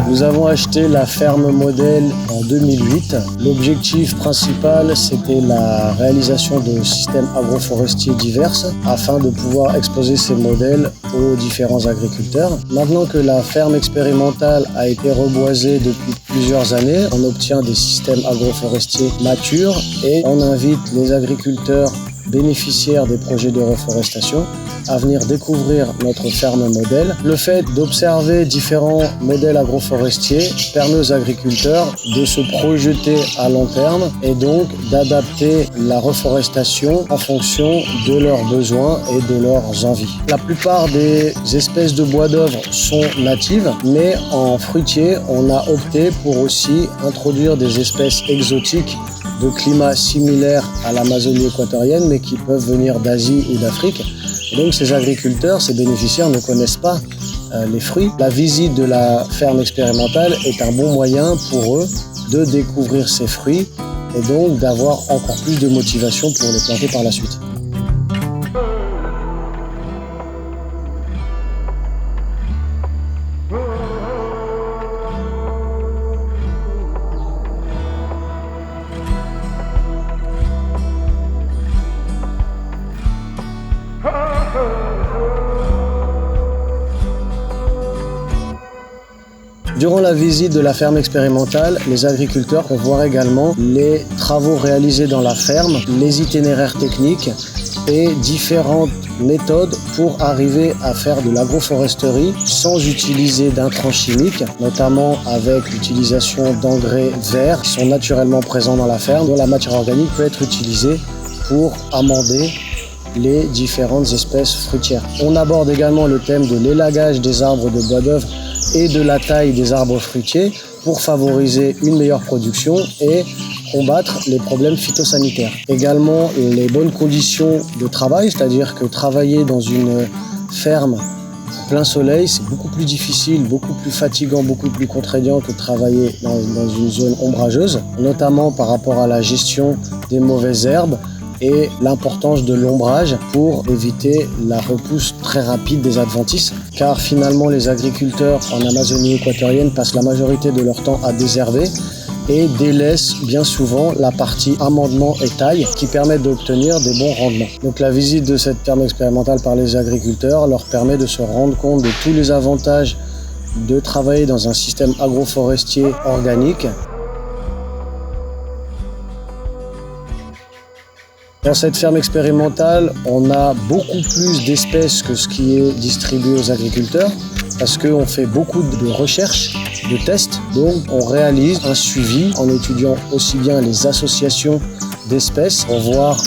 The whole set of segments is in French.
Nous avons acheté la ferme modèle en 2008. L'objectif principal, c'était la réalisation de systèmes agroforestiers divers afin de pouvoir exposer ces modèles aux différents agriculteurs. Maintenant que la ferme expérimentale a été reboisée depuis plusieurs années, on obtient des systèmes agroforestiers matures et on invite les agriculteurs bénéficiaires des projets de reforestation à venir découvrir notre ferme modèle. Le fait d'observer différents modèles agroforestiers permet aux agriculteurs de se projeter à long terme et donc d'adapter la reforestation en fonction de leurs besoins et de leurs envies. La plupart des espèces de bois d'œuvre sont natives, mais en fruitier, on a opté pour aussi introduire des espèces exotiques de climat similaire à l'Amazonie équatorienne, mais qui peuvent venir d'Asie ou d'Afrique. Et donc ces agriculteurs, ces bénéficiaires ne connaissent pas les fruits. La visite de la ferme expérimentale est un bon moyen pour eux de découvrir ces fruits et donc d'avoir encore plus de motivation pour les planter par la suite. Durant la visite de la ferme expérimentale, les agriculteurs peuvent voir également les travaux réalisés dans la ferme, les itinéraires techniques et différentes méthodes pour arriver à faire de l'agroforesterie sans utiliser d'intrants chimiques, notamment avec l'utilisation d'engrais verts qui sont naturellement présents dans la ferme, dont la matière organique peut être utilisée pour amender les différentes espèces fruitières. On aborde également le thème de l'élagage des arbres de bois d'œuvre et de la taille des arbres fruitiers pour favoriser une meilleure production et combattre les problèmes phytosanitaires. Également les bonnes conditions de travail, c'est-à-dire que travailler dans une ferme en plein soleil, c'est beaucoup plus difficile, beaucoup plus fatigant, beaucoup plus contraignant que de travailler dans une zone ombrageuse, notamment par rapport à la gestion des mauvaises herbes et l'importance de l'ombrage pour éviter la repousse très rapide des adventices. Car finalement, les agriculteurs en Amazonie équatorienne passent la majorité de leur temps à désherber et délaissent bien souvent la partie amendement et taille qui permet d'obtenir des bons rendements. Donc la visite de cette ferme expérimentale par les agriculteurs leur permet de se rendre compte de tous les avantages de travailler dans un système agroforestier organique. Dans cette ferme expérimentale, on a beaucoup plus d'espèces que ce qui est distribué aux agriculteurs parce qu'on fait beaucoup de recherches, de tests. Donc on réalise un suivi en étudiant aussi bien les associations d'espèces pour voir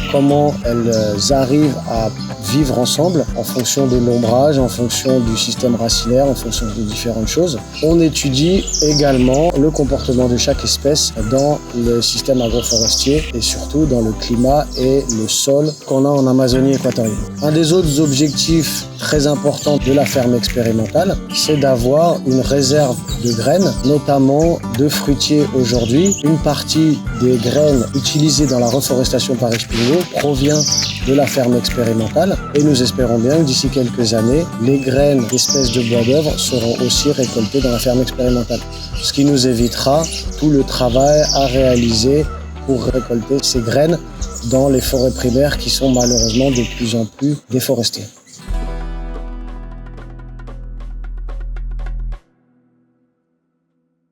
comment elles arrivent à vivre ensemble en fonction de l'ombrage, en fonction du système racinaire, en fonction de différentes choses. On étudie également le comportement de chaque espèce dans le système agroforestier et surtout dans le climat et le sol qu'on a en Amazonie équatorienne. Un des autres objectifs très importants de la ferme expérimentale, c'est d'avoir une réserve de graines, notamment de fruitiers aujourd'hui. Une partie des graines utilisées dans la reforestation par Expingo provient de la ferme expérimentale et nous espérons bien que d'ici quelques années, les graines d'espèces de bois d'œuvre seront aussi récoltées dans la ferme expérimentale. Ce qui nous évitera tout le travail à réaliser pour récolter ces graines dans les forêts primaires qui sont malheureusement de plus en plus déforestées.